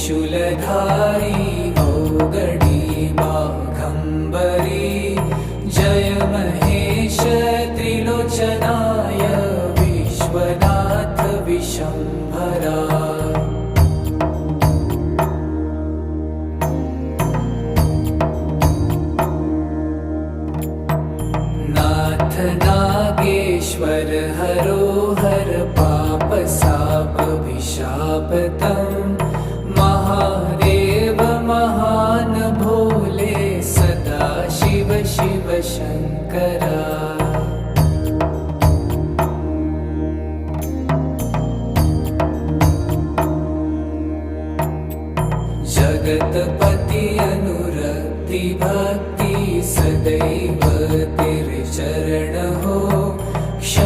त्रिशूलधारी औगडी बाघम्बरी जय महेश त्रिलोचनाय विश्वनाथ विशम्भरा। नाथ नागेश्वर हरो